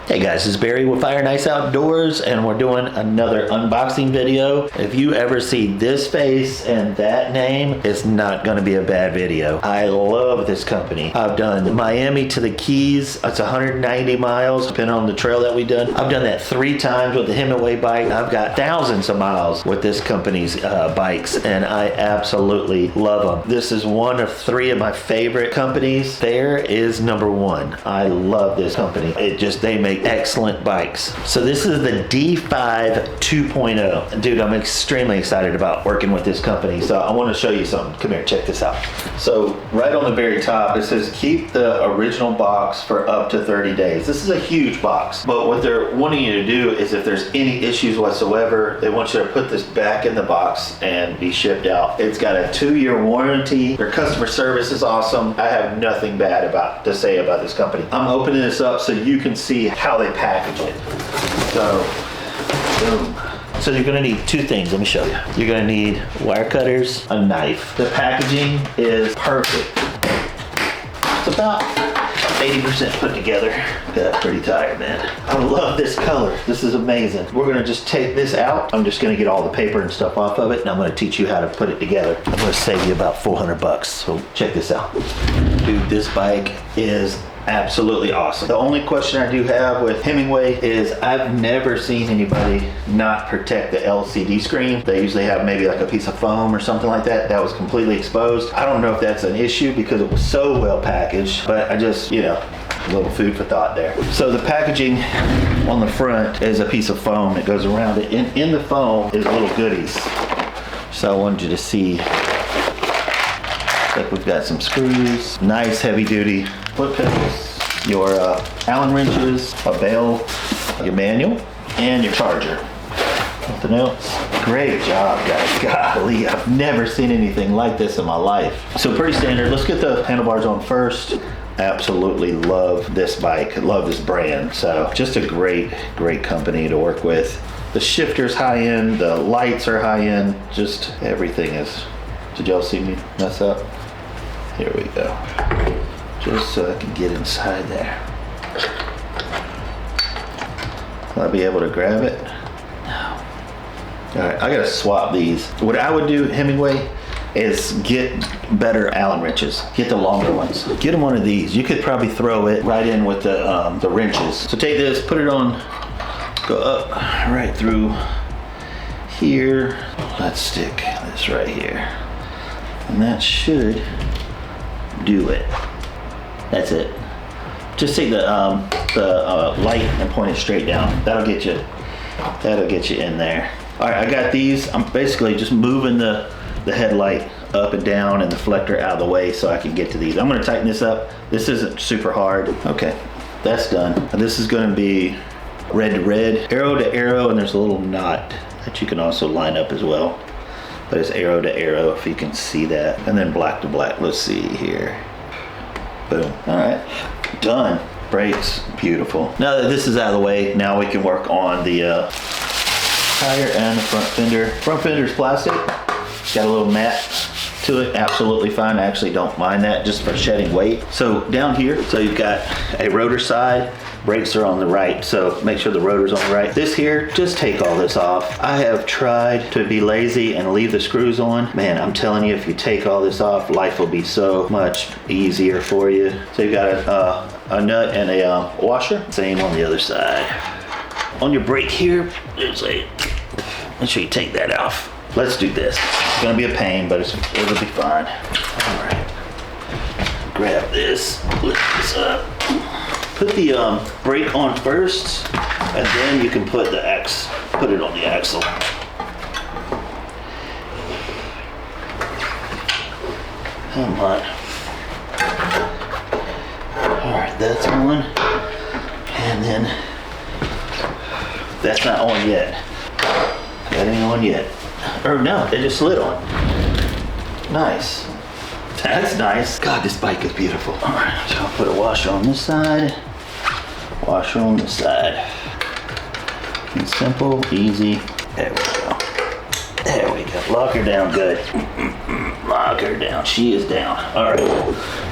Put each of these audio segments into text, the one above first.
Hey guys, this is Barry with FaO&x Outdoors, and we're doing another unboxing video. If you ever see this face and that name, it's not gonna be a bad video. I love this company. I've done Miami to the Keys. It's 190 miles, depending on the trail that we've done. I've done that 3 times with the Himiway bike. I've got thousands of miles with this company's bikes, and I absolutely love them. This is one of 3 of my favorite companies. FaO is #1. I love this company. They make excellent bikes. So this is the D5 2.0. Dude, I'm extremely excited about working with this company. So I want to show you something. Come here, check this out. So right on the very top, it says keep the original box for up to 30 days. This is a huge box, but what they're wanting you to do is if there's any issues whatsoever, they want you to put this back in the box and be shipped out. It's got a 2-year warranty. Their customer service is awesome. I have nothing bad to say about this company. I'm opening this up so you can see how they package it. So, boom. So you're gonna need 2 things, let me show you. You're gonna need wire cutters, a knife. The packaging is perfect. It's about 80% put together. Got pretty tired, man. I love this color. This is amazing. We're gonna just take this out. I'm just gonna get all the paper and stuff off of it, and I'm gonna teach you how to put it together. I'm gonna save you about 400 bucks. So check this out. Dude, this bike is absolutely awesome. The only question I do have with Himiway is I've never seen anybody not protect the LCD screen. They usually have maybe like a piece of foam or something like that that was completely exposed. I don't know if that's an issue because it was so well packaged, but I just, you know, a little food for thought there. So the packaging on the front is a piece of foam that goes around it. In the foam is little goodies. So I wanted you to see, like we've got some screws, nice heavy duty foot pedals, your Allen wrenches, a bell, your manual, and your charger. Nothing else. Great job, guys. Golly, I've never seen anything like this in my life. So pretty standard. Let's get the handlebars on first. Absolutely love this bike. Love this brand. So just a great company to work with. The shifter's high end. The lights are high end. Just everything is. Did y'all see me mess up? Here we go. Just so I can get inside there. Will I be able to grab it? No. All right, I gotta swap these. What I would do, Hemiway, is get better Allen wrenches. Get the longer ones. Get them one of these. You could probably throw it right in with the wrenches. So take this, put it on, go up right through here. Let's stick this right here. And that should do it. That's it. Just take the light and point it straight down. That'll get you in there. All right, I got these. I'm basically just moving the headlight up and down and the deflector out of the way so I can get to these. I'm gonna tighten this up. This isn't super hard. Okay, that's done. And this is gonna be red to red, arrow to arrow, and there's a little knot that you can also line up as well. But it's arrow to arrow, if you can see that. And then black to black. Let's see here. Boom. All right, done. Brakes, beautiful. Now that this is out of the way, now we can work on the tire and the front fender. Front fender is plastic. Got a little mat to it, absolutely fine. I actually don't mind that just for shedding weight. So down here, so you've got a rotor side. Brakes are on the right, so make sure the rotor's on the right. This here, just take all this off. I have tried to be lazy and leave the screws on. Man, I'm telling you, if you take all this off, life will be so much easier for you. So you've got a nut and a washer. Same on the other side. On your brake here, make sure you take that off. Let's do this. It's gonna be a pain, but it'll be fine. All right, grab this, lift this up. Put the brake on first, and then you can put it on the axle. Come on. All right, that's on. And then, that's not on yet. That ain't on yet. Or no, it just slid on. Nice. That's nice. God, this bike is beautiful. All right, so I'll put a washer on this side. Washer on this side. And simple, easy. There we go. There we go. Lock her down good. Lock her down. She is down. All right.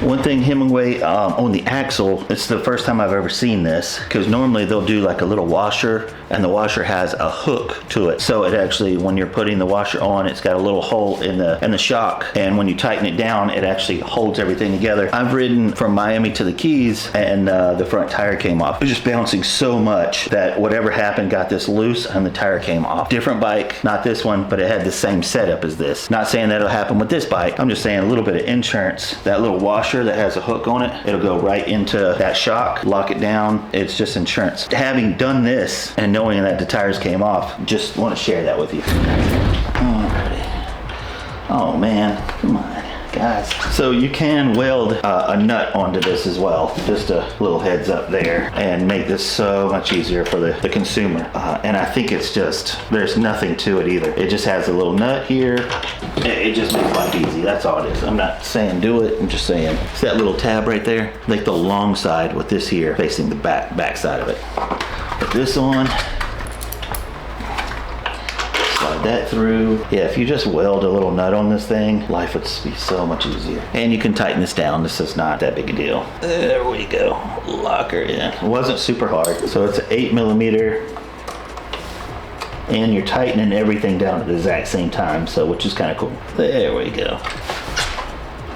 One thing, Himiway, on the axle, it's the first time I've ever seen this, because normally they'll do like a little washer, and the washer has a hook to it. So it actually, when you're putting the washer on, it's got a little hole in the shock, and when you tighten it down, it actually holds everything together. I've ridden from Miami to the Keys, and the front tire came off. It was just bouncing so much that whatever happened got this loose, and the tire came off. Different bike, not this one, but it had the same setup as this. Not saying that'll happen with this bike. I'm just saying a little bit of insurance. That little washer that has a hook on it, it'll go right into that shock, lock it down. It's just insurance. Having done this and knowing that the tires came off, just want to share that with you. Alrighty. Oh man, come on guys. So you can weld a nut onto this as well. Just a little heads up there, and make this so much easier for the consumer. And I think it's just, there's nothing to it either. It just has a little nut here. It just makes life easy. That's all it is. I'm not saying do it. I'm just saying it's that little tab right there. Like the long side with this here facing the back side of it. Put this on. Slide that through. Yeah, if you just weld a little nut on this thing, life would be so much easier. And you can tighten this down. This is not that big a deal. There we go. Lock her in. It wasn't super hard. So it's an 8mm. And you're tightening everything down at the exact same time, so which is kind of cool. There we go.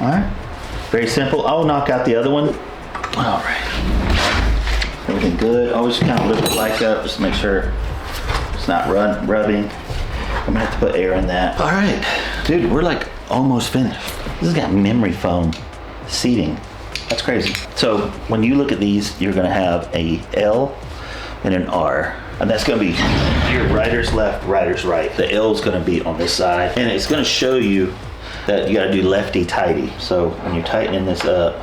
All right. Very simple. I'll knock out the other one. All right. Everything good. Always kind of lift the bike up just to make sure it's not rubbing. I'm gonna have to put air in that. All right, dude, we're like almost finished. This has got memory foam seating. That's crazy. So when you look at these, you're gonna have a L and an R. And that's gonna be your rider's left, rider's right. The L is gonna be on this side. And it's gonna show you that you gotta do lefty tighty. So when you're tightening this up,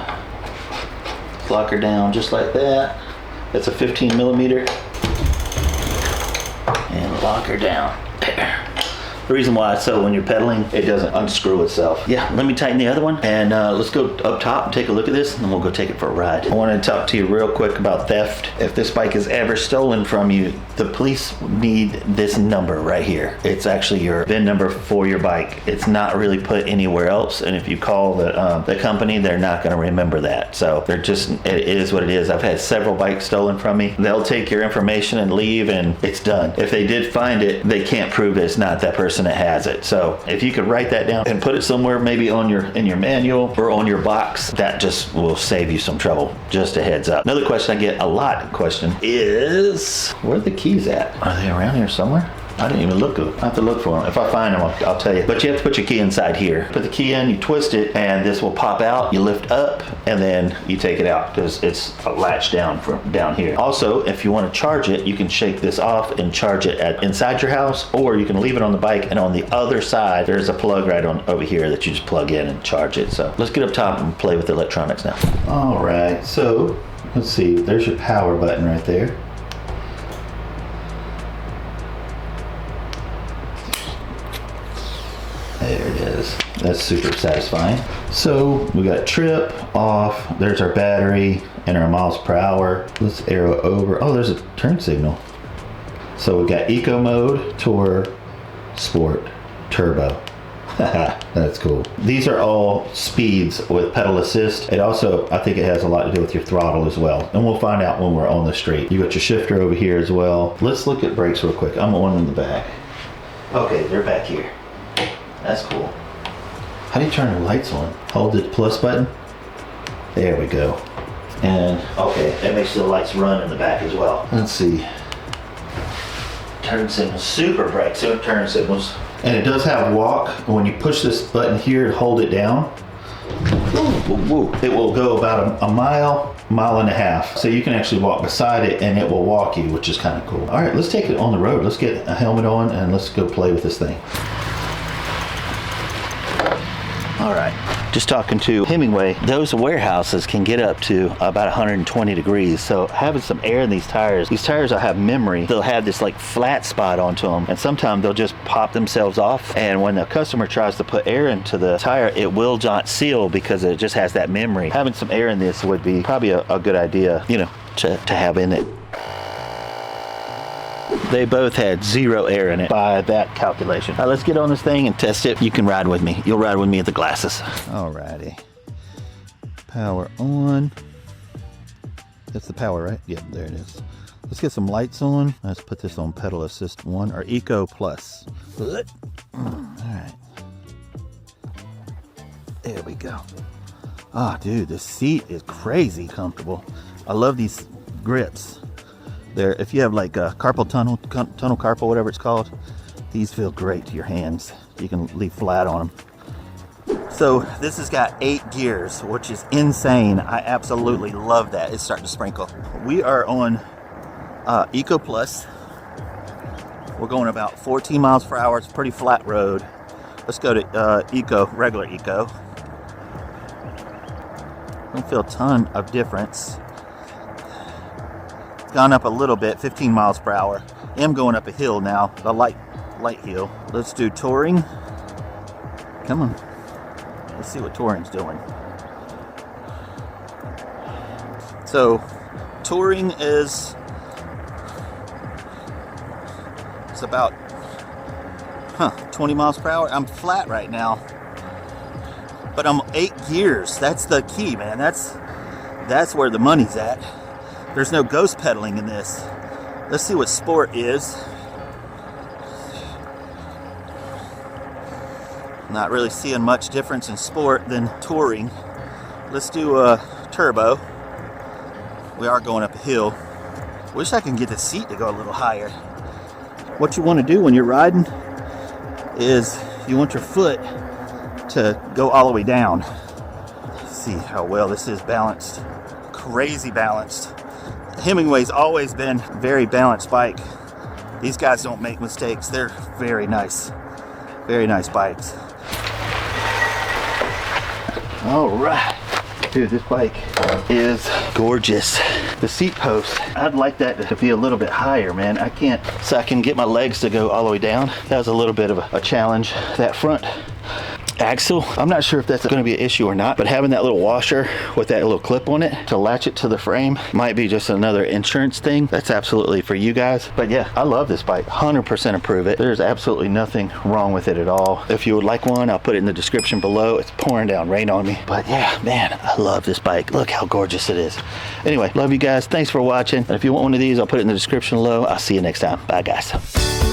lock her down just like that. That's a 15mm. And lock her down. There. The reason why, so when you're pedaling, it doesn't unscrew itself. Yeah, let me tighten the other one, and let's go up top and take a look at this, and then we'll go take it for a ride. I wanted to talk to you real quick about theft. If this bike is ever stolen from you, the police need this number right here. It's actually your VIN number for your bike. It's not really put anywhere else, and if you call the company, they're not gonna remember that. So they're just, it is what it is. I've had several bikes stolen from me. They'll take your information and leave, and it's done. If they did find it, they can't prove that it's not that person that has it. So if you could write that down and put it somewhere, maybe on in your manual or on your box, that just will save you some trouble. Just a heads up. Another question I get a lot is, where are the keys at? Are they around here somewhere? I didn't even look. I have to look for them. If I find them, I'll tell you. But you have to put your key inside here. Put the key in, you twist it, and this will pop out. You lift up, and then you take it out because it's a latch down from down here. Also, if you want to charge it, you can shake this off and charge it inside your house, or you can leave it on the bike, and on the other side, there's a plug right on over here that you just plug in and charge it. So let's get up top and play with the electronics now. All right, so let's see. There's your power button right there. There it is. That's super satisfying. So we got trip, off, there's our battery and our miles per hour. Let's arrow over. Oh, there's a turn signal. So we got eco mode, tour, sport, turbo. That's cool. These are all speeds with pedal assist. It also, I think it has a lot to do with your throttle as well. And we'll find out when we're on the street. You got your shifter over here as well. Let's look at brakes real quick. I'm on in the back. Okay, they're back here. That's cool. How do you turn the lights on? Hold the plus button. There we go. And okay, that makes the lights run in the back as well. Let's see. Turn signals, super bright turn signals. And it does have walk. When you push this button here, hold it down. It will go about a mile and a half. So you can actually walk beside it and it will walk you, which is kind of cool. All right, let's take it on the road. Let's get a helmet on and let's go play with this thing. All right, just talking to Himiway, those warehouses can get up to about 120 degrees. So having some air in these tires will have memory. They'll have this like flat spot onto them, and sometimes they'll just pop themselves off. And when the customer tries to put air into the tire, it will not seal because it just has that memory. Having some air in this would be probably a good idea, you know, to have in it. They both had 0 air in it by that calculation. All right, let's get on this thing and test it. You can ride with me. You'll ride with me at the glasses. Alrighty. Power on. That's the power, right? Yep, there it is. Let's get some lights on. Let's put this on pedal assist 1 or Eco Plus. Alright. There we go. Ah, dude, this seat is crazy comfortable. I love these grips. They're, if you have like a carpal tunnel carpal, whatever it's called, these feel great to your hands. You can leave flat on them. So this has got 8 gears, which is insane. I absolutely love that. It's starting to sprinkle. We are on Eco Plus. We're going about 14 miles per hour. It's a pretty flat road. Let's go to Eco, regular Eco. Don't feel a ton of difference. It's gone up a little bit, 15 miles per hour. I am going up a hill now, the light hill. Let's do touring. Come on. Let's see what touring's doing. So, touring is it's about 20 miles per hour. I'm flat right now, but I'm 8 gears. That's the key, man. That's where the money's at. There's no ghost pedaling in this. Let's see what sport is. Not really seeing much difference in sport than touring. Let's do turbo. We are going up a hill. Wish I can get the seat to go a little higher. What you want to do when you're riding is you want your foot to go all the way down. Let's see how well this is balanced. Crazy balanced. Himiway's always been a very balanced bike. These guys don't make mistakes. They're very nice bikes. All right. Dude, this bike is gorgeous. The seat post, I'd like that to be a little bit higher, man. I can't, so I can get my legs to go all the way down. That was a little bit of a challenge. That front axle, I'm not sure if that's going to be an issue or not, but having that little washer with that little clip on it to latch it to the frame might be just another insurance thing. That's absolutely for you guys. But yeah, I love this bike. 100% approve it. There's absolutely nothing wrong with it at all. If you would like one, I'll put it in the description below. It's pouring down rain on me, but yeah, man, I love this bike. Look how gorgeous it is. Anyway, love you guys. Thanks for watching. And if you want one of these, I'll put it in the description below. I'll see you next time. Bye, guys.